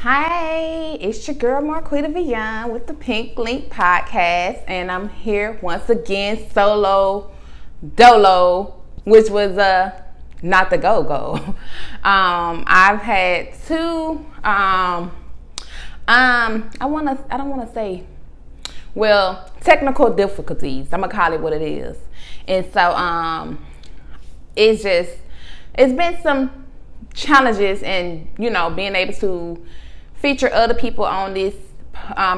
Hi, it's your girl Marquita Beyond with the Pink Link Podcast, and I'm here once again solo dolo, which was not the go-go. I've had two I don't want to say, well, technical difficulties. I'm gonna call it what it is. And so it's been some challenges in being able to feature other people on this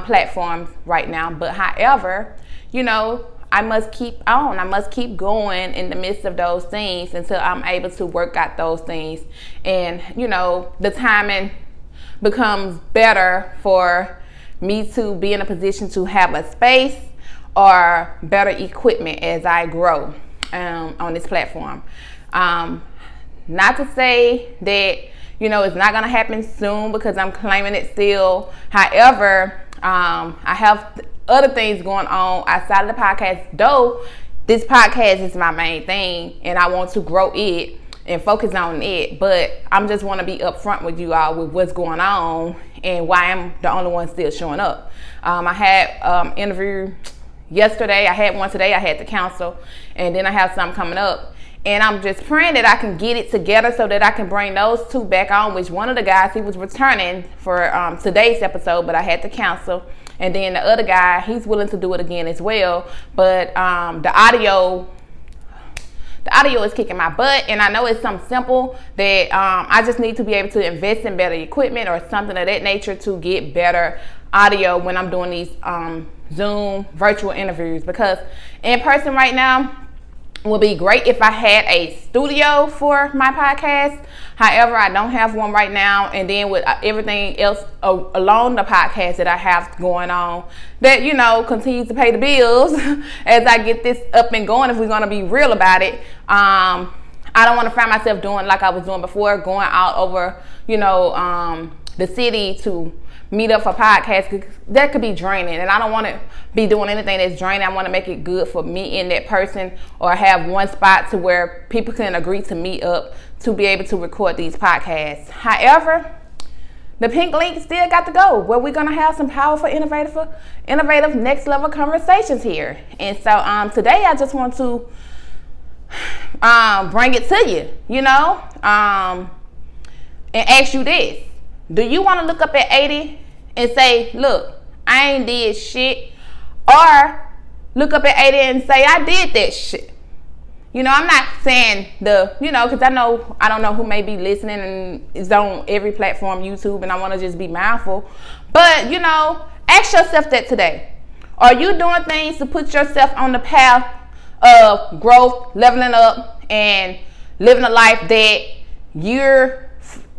platform right now. But however, I must keep on. I must keep going in the midst of those things until I'm able to work out those things. And the timing becomes better for me to be in a position to have a space or better equipment as I grow on this platform. Not to say that, it's not going to happen soon because I'm claiming it still. However, I have other things going on outside of the podcast, though this podcast is my main thing and I want to grow it and focus on it. But I'm just want to be upfront with you all with what's going on and why I'm the only one still showing up. I had interview yesterday. I had one today. I had the council, and then I have some coming up. And I'm just praying that I can get it together so that I can bring those two back on, which one of the guys, he was returning for today's episode, but I had to cancel. And then the other guy, he's willing to do it again as well. But the audio is kicking my butt. And I know it's something simple that I just need to be able to invest in better equipment or something of that nature to get better audio when I'm doing these Zoom virtual interviews. Because in person right now, would be great if I had a studio for my podcast. However, I don't have one right now. And then with everything else along the podcast that I have going on that, continues to pay the bills as I get this up and going, if we're going to be real about it. I don't want to find myself doing like I was doing before, going out over, the city to meet up for podcasts. That could be draining, and I don't want to be doing anything that's draining. I want to make it good for me and that person, or have one spot to where people can agree to meet up to be able to record these podcasts. However, the Pink Link still got to go, where we're going to have some powerful, innovative next level conversations here. And so today I just want to bring it to you, and ask you this. Do you want to look up at 80 and say, look, I ain't did shit? Or look up at 80 and say, I did that shit? I'm not saying because I don't know who may be listening and is on every platform, YouTube, and I want to just be mindful. But, ask yourself that today. Are you doing things to put yourself on the path of growth, leveling up, and living a life that you're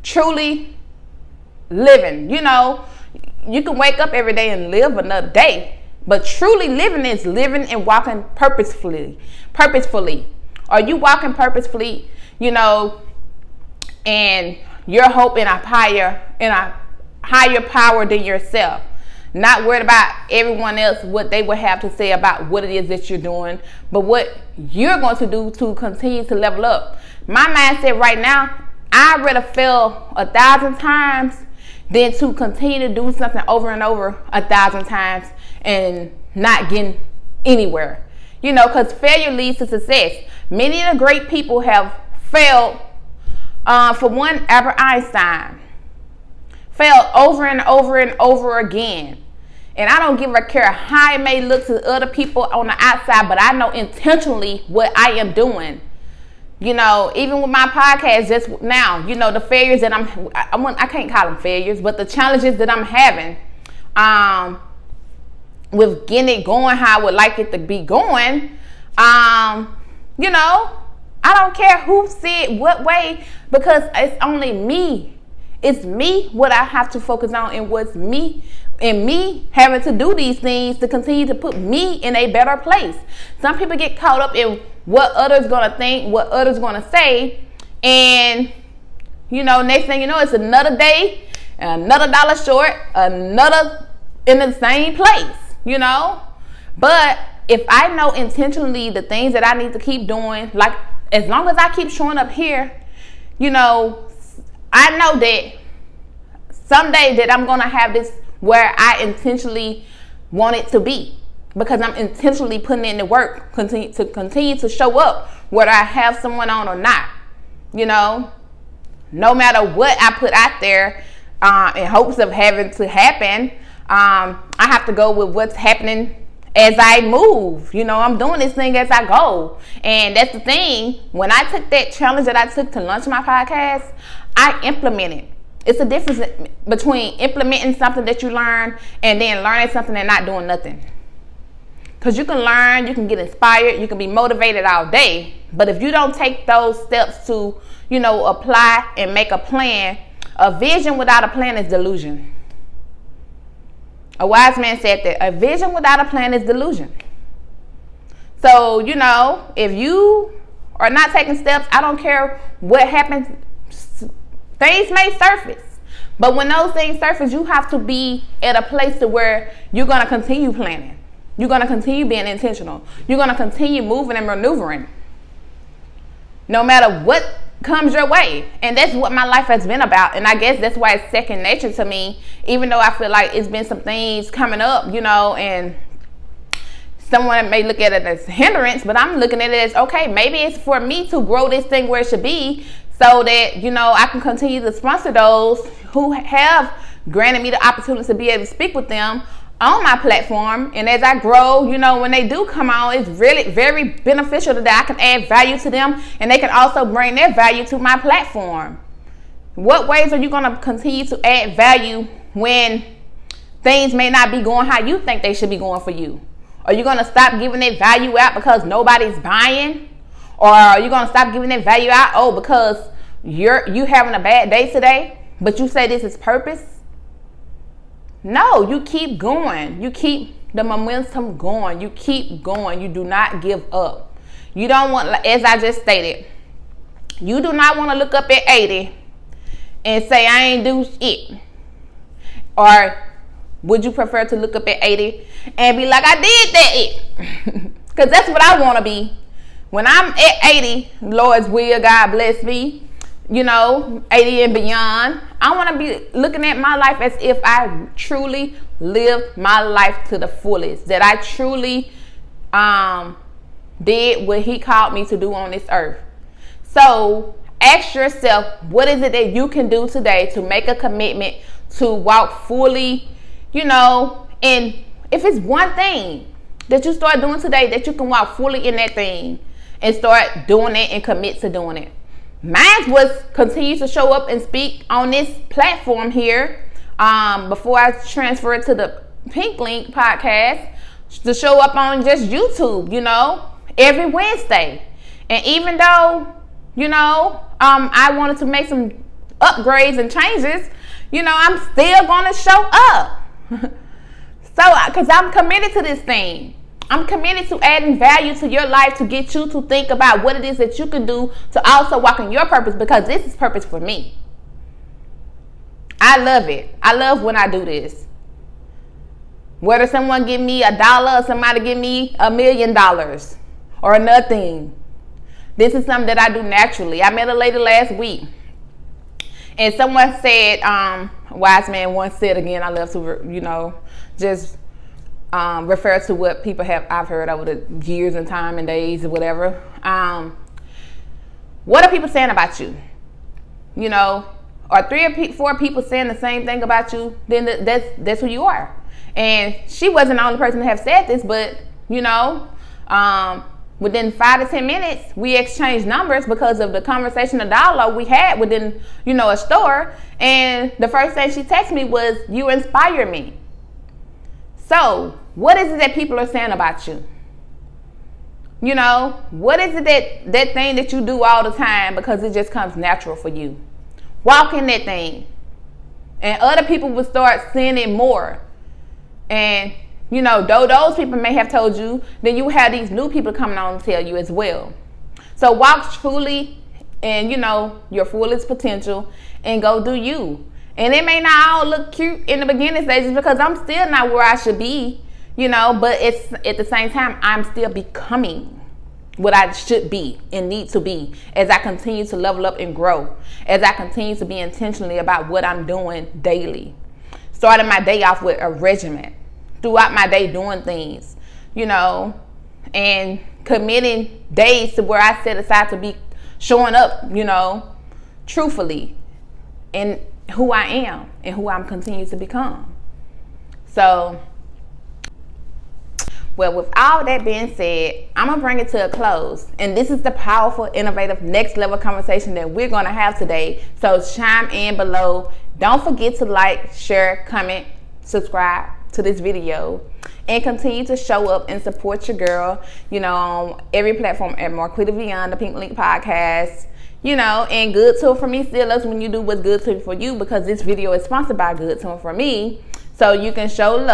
truly living? You can wake up every day and live another day, but truly living is living and walking purposefully. Are you walking purposefully, and you're hoping a higher power than yourself, not worried about everyone else, what they would have to say about what it is that you're doing, but what you're going to do to continue to level up. My mindset right now, I'd rather fail 1,000 times than to continue to do something over and over 1,000 times and not getting anywhere. Because failure leads to success. Many of the great people have failed. For one, Albert Einstein failed over and over and over again. And I don't give a care how it may look to other people on the outside, but I know intentionally what I am doing. Even with my podcast just now, the failures that I can't call them failures, but the challenges that I'm having with getting it going how I would like it to be going, I don't care who said what way, because it's only me. It's me, what I have to focus on, and what's me, and me having to do these things to continue to put me in a better place. Some people get caught up in what others gonna think, what others gonna say, and next thing you know, it's another day, another dollar short, another in the same place, But if I know intentionally the things that I need to keep doing, like as long as I keep showing up here, I know that someday that I'm going to have this where I intentionally want it to be, because I'm intentionally putting in the work, continue to show up whether I have someone on or not. You know, no matter what I put out there in hopes of having to happen, I have to go with what's happening as I move. You know, I'm doing this thing as I go. And that's the thing. When I took that challenge that I took to launch my podcast, I implemented. It's a difference between implementing something that you learn and then learning something and not doing nothing. Because you can learn, you can get inspired, you can be motivated all day. But if you don't take those steps to, you know, apply and make a plan, a vision without a plan is delusion. A wise man said that a vision without a plan is delusion. So, you know, if you are not taking steps, I don't care what happens, things may surface. But when those things surface, you have to be at a place to where you're going to continue planning. You're going to continue being intentional. You're going to continue moving and maneuvering, no matter what comes your way. And that's what my life has been about. And I guess that's why it's second nature to me, even though I feel like it's been some things coming up, you know, and someone may look at it as hindrance, but I'm looking at it as, okay, maybe it's for me to grow this thing where it should be, so that, you know, I can continue to sponsor those who have granted me the opportunity to be able to speak with them on my platform. And as I grow, you know, when they do come on, it's really very beneficial that I can add value to them, and they can also bring their value to my platform. What ways are you going to continue to add value when things may not be going how you think they should be going for you? Are you going to stop giving it value out because nobody's buying? Or are you going to stop giving it value out, because you having a bad day today, but you say this is purpose? No, you keep going. You keep the momentum going. You keep going. You do not give up. You don't want, as I just stated, you do not want to look up at 80 and say, I ain't do shit. Or would you prefer to look up at 80 and be like, I did that? Because that's what I want to be. When I'm at 80, Lord's will, God bless me, you know, 80 and beyond, I want to be looking at my life as if I truly lived my life to the fullest, that I truly did what he called me to do on this earth. So ask yourself, what is it that you can do today to make a commitment to walk fully, you know, and if it's one thing that you start doing today, that you can walk fully in that thing and start doing it and commit to doing it. Mine was continue to show up and speak on this platform here before I transferred to the Pink Link podcast, to show up on just YouTube, you know, every Wednesday. And even though, you know, I wanted to make some upgrades and changes, you know, I'm still going to show up. So, because I'm committed to this thing. I'm committed to adding value to your life, to get you to think about what it is that you can do to also walk in your purpose, because this is purpose for me. I love it. I love when I do this. Whether someone give me $1 or somebody give me $1 million or nothing. This is something that I do naturally. I met a lady last week, and someone said, wise man once said, again, I love to, you know, just refer to what people I've heard over the years and time and days or whatever. What are people saying about you? You know, are 3 or 4 people saying the same thing about you? Then that's who you are. And she wasn't the only person to have said this, but you know, within 5 to 10 minutes, we exchanged numbers because of the conversation, the dialogue we had within, you know, a store. And the first thing she texted me was, "You inspire me." So, what is it that people are saying about you? You know, what is it that thing that you do all the time because it just comes natural for you? Walk in that thing. And other people will start seeing it more. And, you know, though those people may have told you, then you have these new people coming on to tell you as well. So walk truly in, you know, your fullest potential and go do you. And it may not all look cute in the beginning stages because I'm still not where I should be, you know, but it's at the same time, I'm still becoming. what I should be and need to be as I continue to level up and grow, as I continue to be intentionally about what I'm doing daily. Starting my day off with a regimen, throughout my day doing things, and committing days to where I set aside to be showing up, truthfully in who I am and who I'm continuing to become. So, well, with all that being said, I'm going to bring it to a close. And this is the powerful, innovative, next level conversation that we're going to have today. So chime in below. Don't forget to like, share, comment, subscribe to this video. And continue to show up and support your girl, on every platform at Marquita Beyond, the Pink Link Podcast. And Good Tool for Me still loves when you do what's good to for you, because this video is sponsored by Good Tool for Me. So you can show love.